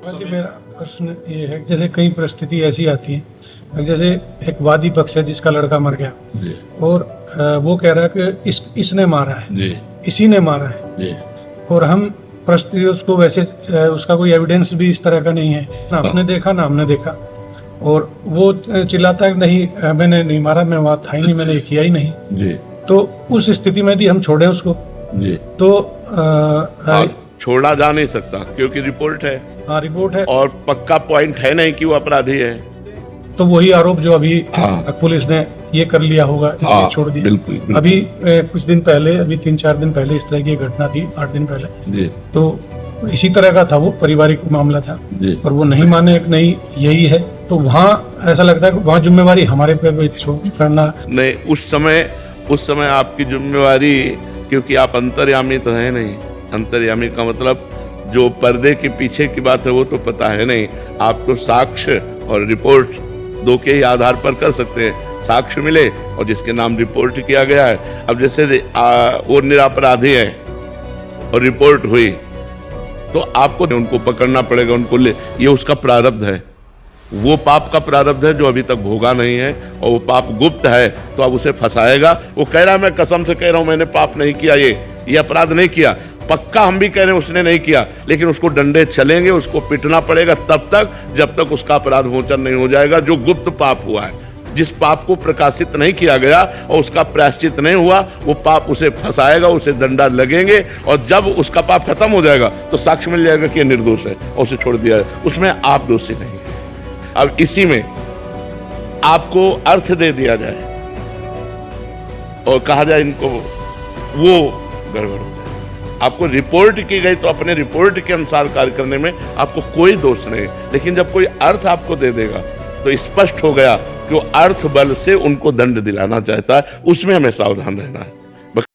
जी मेरा प्रश्न ये है कि जैसे कई परिस्थिति ऐसी आती है, जैसे एक वादी पक्ष है जिसका लड़का मर गया जी और वो कह रहा है कि इसने मारा है, जी इसी ने मारा है, जी और हम परिस्थिति उसको वैसे उसका कोई एविडेंस भी इस तरह का नहीं है ना, उसने देखा ना हमने देखा, और वो चिल्लाता है कि नहीं मैंने नहीं मारा, मैं वहाँ था ही नहीं, मैंने किया ही नहीं। जी तो उस स्थिति में यदि हम छोड़े उसको जी तो छोड़ा जा नहीं सकता क्योंकि रिपोर्ट है हाँ रिपोर्ट है, और पक्का पॉइंट है नहीं कि वो अपराधी है। तो वही आरोप जो अभी हाँ। पुलिस ने ये कर लिया होगा, इसलिए हाँ, छोड़ दिया। बिल्कुल, बिल्कुल। अभी कुछ दिन पहले, अभी 3-4 दिन पहले इस तरह की एक घटना थी, 8 दिन पहले, जी तो इसी तरह का था, वो पारिवारिक मामला था जी और वो नहीं माने कि नहीं यही है, तो वहाँ ऐसा लगता है कि वहाँ जिम्मेवारी हमारे पे भी करना। नहीं, उस समय आपकी जिम्मेवारी, क्योंकि आप अंतर्यामी तो है नहीं। अंतर्यामी का मतलब जो पर्दे के पीछे की बात है वो तो पता है नहीं। आप तो साक्ष्य और रिपोर्ट दो के ही आधार पर कर सकते हैं। साक्ष्य मिले और जिसके नाम रिपोर्ट किया गया है, अब जैसे वो निरपराधी है और रिपोर्ट हुई तो आपको उनको पकड़ना पड़ेगा, उनको ये उसका प्रारब्ध है, वो पाप का प्रारब्ध है जो अभी तक भोगा नहीं है, और वो पाप गुप्त है तो अब उसे फंसाएगा। वो कह रहा है मैं कसम से कह रहा हूं मैंने पाप नहीं किया, ये अपराध नहीं किया। पक्का हम भी कह रहे हैं उसने नहीं किया, लेकिन उसको डंडे चलेंगे, उसको पिटना पड़ेगा तब तक जब तक उसका अपराध मोचन नहीं हो जाएगा। जो गुप्त पाप हुआ है, जिस पाप को प्रकाशित नहीं किया गया और उसका प्रायश्चित नहीं हुआ, वो पाप उसे फंसाएगा, उसे डंडा लगेंगे, और जब उसका पाप खत्म हो जाएगा तो साक्ष्य मिल जाएगा कि ये निर्दोष है और उसे छोड़ दिया है, उसमें आप दोषी नहीं है। अब इसी में आपको अर्थ दे दिया जाए और कहा जाए इनको, वो गड़बड़ हो जाए। आपको रिपोर्ट की गई तो अपने रिपोर्ट के अनुसार कार्य करने में आपको कोई दोष नहीं, लेकिन जब कोई अर्थ आपको दे देगा तो स्पष्ट हो गया कि वो अर्थ बल से उनको दंड दिलाना चाहता है, उसमें हमें सावधान रहना है।